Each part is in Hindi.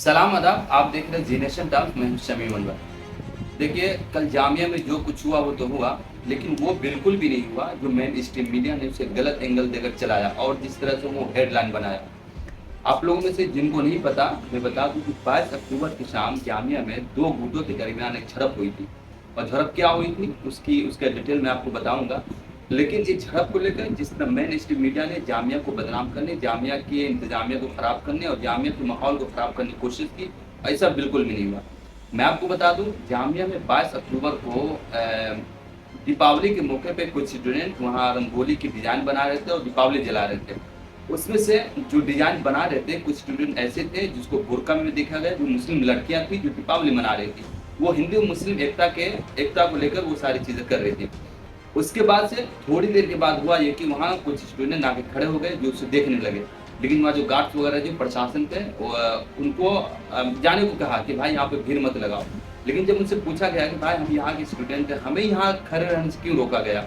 सलाम आदाब। आप देख रहे हैं जी नेशन टाइम्स। मैं हूं शमीम अनवर। देखिए, कल जामिया में जो कुछ हुआ वो तो हुआ, लेकिन वो बिल्कुल भी नहीं हुआ जो मेन स्ट्रीम मीडिया ने उसे गलत एंगल देकर चलाया और जिस तरह से वो हेडलाइन बनाया। आप लोगों में से जिनको नहीं पता, मैं बता दूं कि 22 अक्टूबर की शाम जामिया में दो गुटों के दरमियान एक झड़प हुई थी। और झड़प क्या हुई थी उसका डिटेल मैं आपको बताऊंगा। लेकिन इस झड़प को लेकर जिस तरह मेन स्ट्रीम मीडिया ने जामिया को बदनाम करने, जामिया के इंतजामिया को खराब करने और जामिया के माहौल को खराब करने की कोशिश की, ऐसा बिल्कुल भी नहीं हुआ। मैं आपको बता दूं, जामिया में 22 अक्टूबर को दीपावली के मौके पे कुछ स्टूडेंट वहाँ रंगोली की डिजाइन बना रहे थे और दीपावली जला रहे थे। उसमें से जो डिजाइन बना रहे थे, कुछ स्टूडेंट ऐसे थे जिसको बुर्का में देखा गया, जो मुस्लिम लड़कियां थी जो दीपावली मना रही थी। वो हिंदू मुस्लिम एकता को लेकर वो सारी चीजें कर रही थी। उसके बाद से थोड़ी देर के बाद हुआ ये कि वहाँ कुछ स्टूडेंट आके खड़े हो गए जो उसे देखने लगे। लेकिन वहाँ जो गार्ड्स वगैरह जो प्रशासन थे उनको जाने को कहा कि भाई यहाँ पे भीड़ मत लगाओ। लेकिन जब उनसे पूछा गया कि भाई हम यहाँ के स्टूडेंट हैं, हमें यहाँ खड़े रहने से क्यों रोका गया,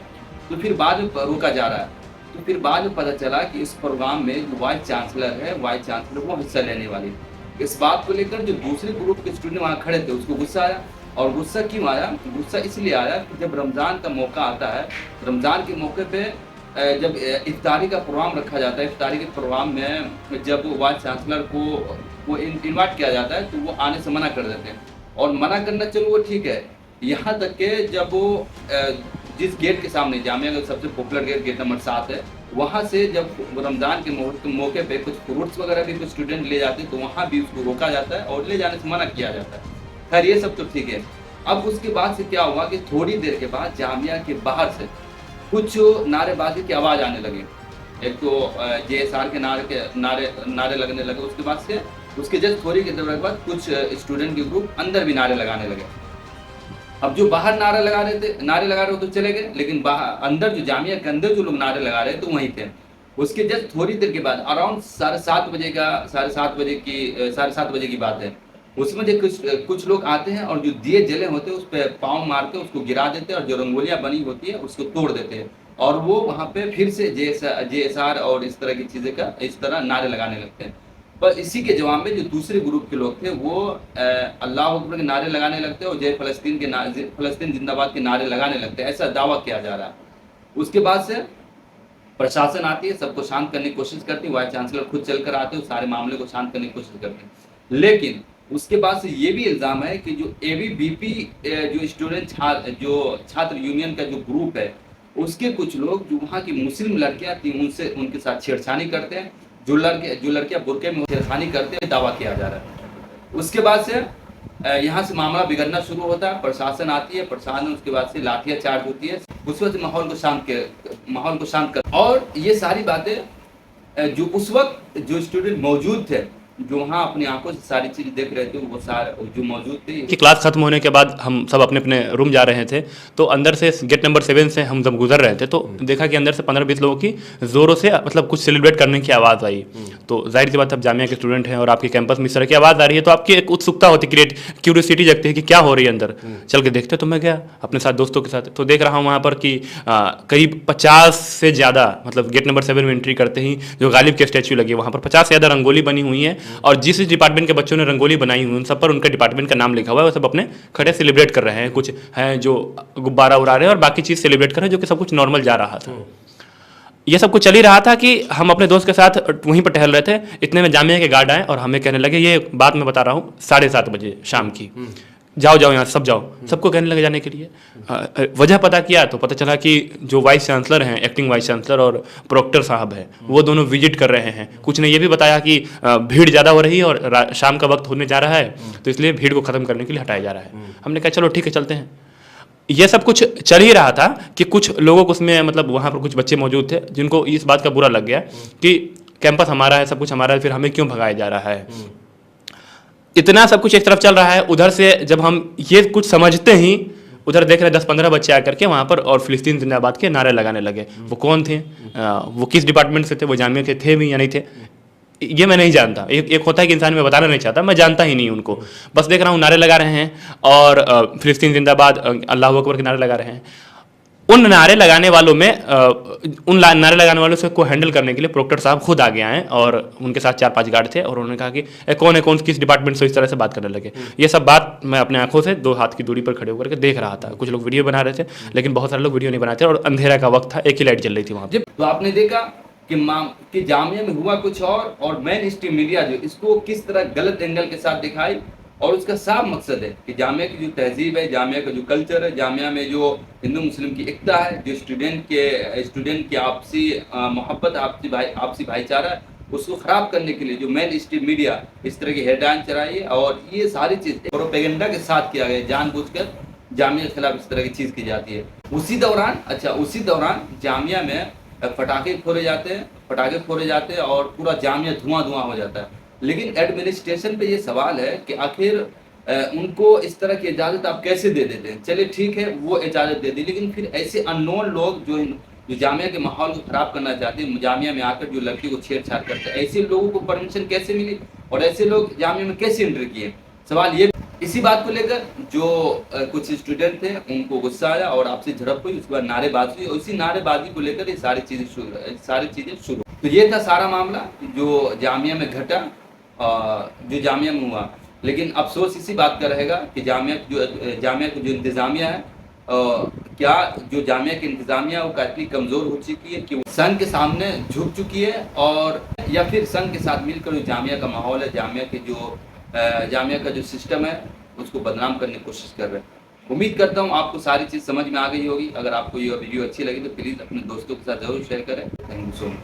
तो फिर बाद में रोका जा रहा है। तो फिर बाद में पता चला कि इस प्रोग्राम में जो वाइस चांसलर वो हिस्सा लेने वाली। इस बात को लेकर जो दूसरे ग्रुप के स्टूडेंट वहाँ खड़े थे उसको गुस्सा आया। और गुस्सा क्यों आया? गुस्सा इसलिए आया कि जब रमज़ान का मौका आता है, रमज़ान के मौके पे जब इफ्तारी का प्रोग्राम रखा जाता है, इफ्तारी के प्रोग्राम में जब वाइस चांसलर को वो इन्वाइट किया जाता है तो वो आने से मना कर देते हैं। और मना करना चलो वो ठीक है, यहाँ तक के जब वो जिस गेट के सामने, जामिया का सबसे पॉपुलर गेट नंबर 7 है, वहाँ से जब रमज़ान के मौके पे कुछ फ्रूट्स वगैरह भी कुछ स्टूडेंट ले जाते हैं तो वहाँ भी उसको रोका जाता है और ले जाने से मना किया जाता है। खैर ये सब तो ठीक है। अब उसके बाद से क्या हुआ कि थोड़ी देर के बाद जामिया के बाहर से कुछ नारेबाजी की आवाज़ आने लगी। एक तो JSR के नारे लगने लगे। उसके बाद से उसके जस्ट थोड़ी देर के बाद कुछ स्टूडेंट के ग्रुप अंदर भी नारे लगाने लगे। अब जो बाहर नारे लगा रहे हो तो चले गए, लेकिन बाहर अंदर जो जामिया के अंदर जो लोग नारे लगा रहे थे वहीं थे। उसके जस्ट थोड़ी देर के बाद अराउंड 7:30 बजे की बात है। उसमें जो कुछ लोग आते हैं और जो दिए जले होते हैं उस पर पाँव मार के उसको गिरा देते हैं और जो रंगोलियां बनी होती है उसको तोड़ देते हैं। और वो वहाँ पे फिर से JSR और इस तरह की चीज़ें का इस तरह नारे लगाने लगते हैं। पर इसी के जवाब में जो दूसरे ग्रुप के लोग थे वो अल्लाह अकबर के नारे लगाने लगते हैं और जय फलस्तीन जिंदाबाद के नारे लगाने लगते हैं, ऐसा दावा किया जा रहा है। उसके बाद से प्रशासन आती है, सबको शांत करने की कोशिश करती है, वाइस चांसलर खुद चलकर आते हैं, सारे मामले को शांत करने की कोशिश करते हैं। लेकिन उसके बाद से ये भी इल्ज़ाम है कि जो ABVP जो छात्र यूनियन का जो ग्रुप है, उसके कुछ लोग जो वहाँ की मुस्लिम लड़कियाँ थी उनके साथ छेड़छानी करते हैं। जो लड़कियाँ बुर्के में छेड़खानी करते हैं, दावा किया जा रहा है। उसके बाद से यहाँ से मामला बिगड़ना शुरू होता है। प्रशासन आती है, प्रशासन उसके बाद से लाठियाँ चार्ज होती है। उस वक्त माहौल को शांत कर, और ये सारी बातें जो उस वक्त जो स्टूडेंट मौजूद थे, जो वहाँ अपनी आंखों से सारी चीज देख रहे थे, वो सारे जो मौजूद थे कि क्लास खत्म होने के बाद हम सब अपने अपने रूम जा रहे थे, तो अंदर से गेट नंबर 7 से हम जब गुजर रहे थे तो देखा कि अंदर से 15-20 लोगों की ज़ोरों से मतलब कुछ सेलिब्रेट करने की आवाज़ आई। तो जाहिर सी बात, अब जामिया के स्टूडेंट हैं और आपके कैंपस में इस तरह की आवाज़ आ रही है तो आपकी एक उत्सुकता होती, क्यूरियोसिटी जगती है कि क्या हो रही है अंदर। चल के देखते। तो मैं गया अपने साथ दोस्तों के साथ, तो देख रहा हूँ वहाँ पर कि करीब 50 से ज़्यादा, मतलब गेट नंबर 7 में एंट्री करते ही जो गालिब के स्टैचू लगी वहाँ पर 50 से ज़्यादा रंगोली बनी हुई है। और जिस डिपार्टमेंट के बच्चों ने रंगोली बनाई हुई उन सब पर उनका डिपार्टमेंट का नाम लिखा हुआ है। वो सब अपने खड़े सेलिब्रेट कर रहे हैं। कुछ हैं जो गुब्बारा उड़ा रहे हैं और बाकी चीज़ सेलिब्रेट कर रहे हैं, जो कि सब कुछ नॉर्मल जा रहा था। ये सब कुछ चल ही रहा था कि हम अपने दोस्त के साथ वहीं पर टहल रहे थे। इतने में जामिया के गार्ड आए और हमें कहने लगे, ये बात मैं बता रहा हूँ 7:30 बजे शाम की, जाओ यहाँ सब जाओ। सबको कहने लगे जाने के लिए। वजह पता किया तो पता चला कि जो वाइस चांसलर हैं, एक्टिंग वाइस चांसलर और प्रोक्टर साहब हैं, वो दोनों विजिट कर रहे हैं। कुछ ने ये भी बताया कि भीड़ ज़्यादा हो रही है और शाम का वक्त होने जा रहा है, तो इसलिए भीड़ को ख़त्म करने के लिए हटाया जा रहा है। हमने कहा चलो ठीक है, चलते हैं। ये सब कुछ चल ही रहा था कि कुछ लोगों को उसमें, मतलब वहाँ पर कुछ बच्चे मौजूद थे जिनको इस बात का बुरा लग गया कि कैंपस हमारा है, सब कुछ हमारा है, फिर हमें क्यों भगाया जा रहा है। इतना सब कुछ एक तरफ चल रहा है। उधर से जब हम ये कुछ समझते ही उधर देख रहे 10-15 बच्चे आकर के वहाँ पर और फिलिस्तीन जिंदाबाद के नारे लगाने लगे। वो कौन थे, वो किस डिपार्टमेंट से थे, वो जामिया के थे भी या नहीं थे, ये मैं नहीं जानता। एक होता है कि इंसान में बताना नहीं चाहता, मैं जानता ही नहीं उनको। बस देख रहा हूँ नारे लगा रहे हैं और फिलिस्तीन जिंदाबाद, अल्लाह अकबर के नारे लगा रहे हैं। उन नारे लगाने वालों में नारे लगाने वालों से को हैंडल करने के लिए प्रोक्टर साहब खुद आगे आए और उनके साथ 4-5 गार्ड थे और उन्होंने कहा कि कौन है, कौन किस डिपार्टमेंट से, इस तरह से बात करने लगे। ये सब बात मैं अपने आंखों से 2 हाथ की दूरी पर खड़े होकर के देख रहा था। कुछ लोग वीडियो बना रहे थे, लेकिन बहुत सारे लोग वीडियो नहीं बनाते थे और अंधेरा का वक्त था, एक ही लाइट जल रही थी वहाँ पे। तो आपने देखा कि जामिया में हुआ कुछ और मेन स्ट्रीम मीडिया जो इसको किस तरह गलत एंगल के साथ दिखाई, और उसका साफ मकसद है कि जामिया की जो तहजीब है, जामिया का जो कल्चर है, जामिया में जो हिंदू मुस्लिम की एकता है, जो स्टूडेंट की आपसी मोहब्बत, आपसी भाईचारा है, उसको खराब करने के लिए जो मेन स्ट्रीम मीडिया इस तरह की हेडलाइन चलाई है, और ये सारी चीज प्रोपेगेंडा के साथ किया गया, जानबूझकर जामिया के खिलाफ इस तरह की चीज की जाती है। उसी दौरान जामिया में पटाखे फोड़े जाते हैं और पूरा जामिया धुआं हो जाता है। लेकिन एडमिनिस्ट्रेशन पे ये सवाल है कि आखिर उनको इस तरह की इजाज़त आप कैसे दे देते हैं? चलिए ठीक है, वो इजाज़त दे दी, लेकिन फिर ऐसे अननोन लोग जो जामिया के माहौल को ख़राब करना चाहते हैं, जामिया में आकर जो लड़की को छेड़छाड़ करते हैं, ऐसे लोगों को परमिशन कैसे मिली और ऐसे लोग जामिया में कैसे एंटर किए? सवाल ये। इसी बात को लेकर जो कुछ स्टूडेंट थे उनको गुस्सा आया और आपसी झड़प हुई, उसके बाद नारेबाजी हुई, और इसी नारेबाजी को लेकर ये सारी चीज़ें शुरू। तो ये था सारा मामला जो जामिया में घटा, जो जामिया में हुआ। लेकिन अफसोस इसी बात का रहेगा कि जामिया की जो इंतज़ामिया है, क्या जो जामिया की इंतज़ामिया वो काफ़ी कमज़ोर हो चुकी है कि वो संघ के सामने झुक चुकी है, और या फिर संघ के साथ मिलकर जो जामिया का माहौल है, जामिया का जो सिस्टम है, उसको बदनाम करने की कोशिश कर रहे हैं। उम्मीद करता हूँ आपको सारी चीज़ समझ में आ गई होगी। अगर आपको ये वीडियो अच्छी लगी तो प्लीज़ अपने दोस्तों के साथ ज़रूर शेयर करें। Thank you so much.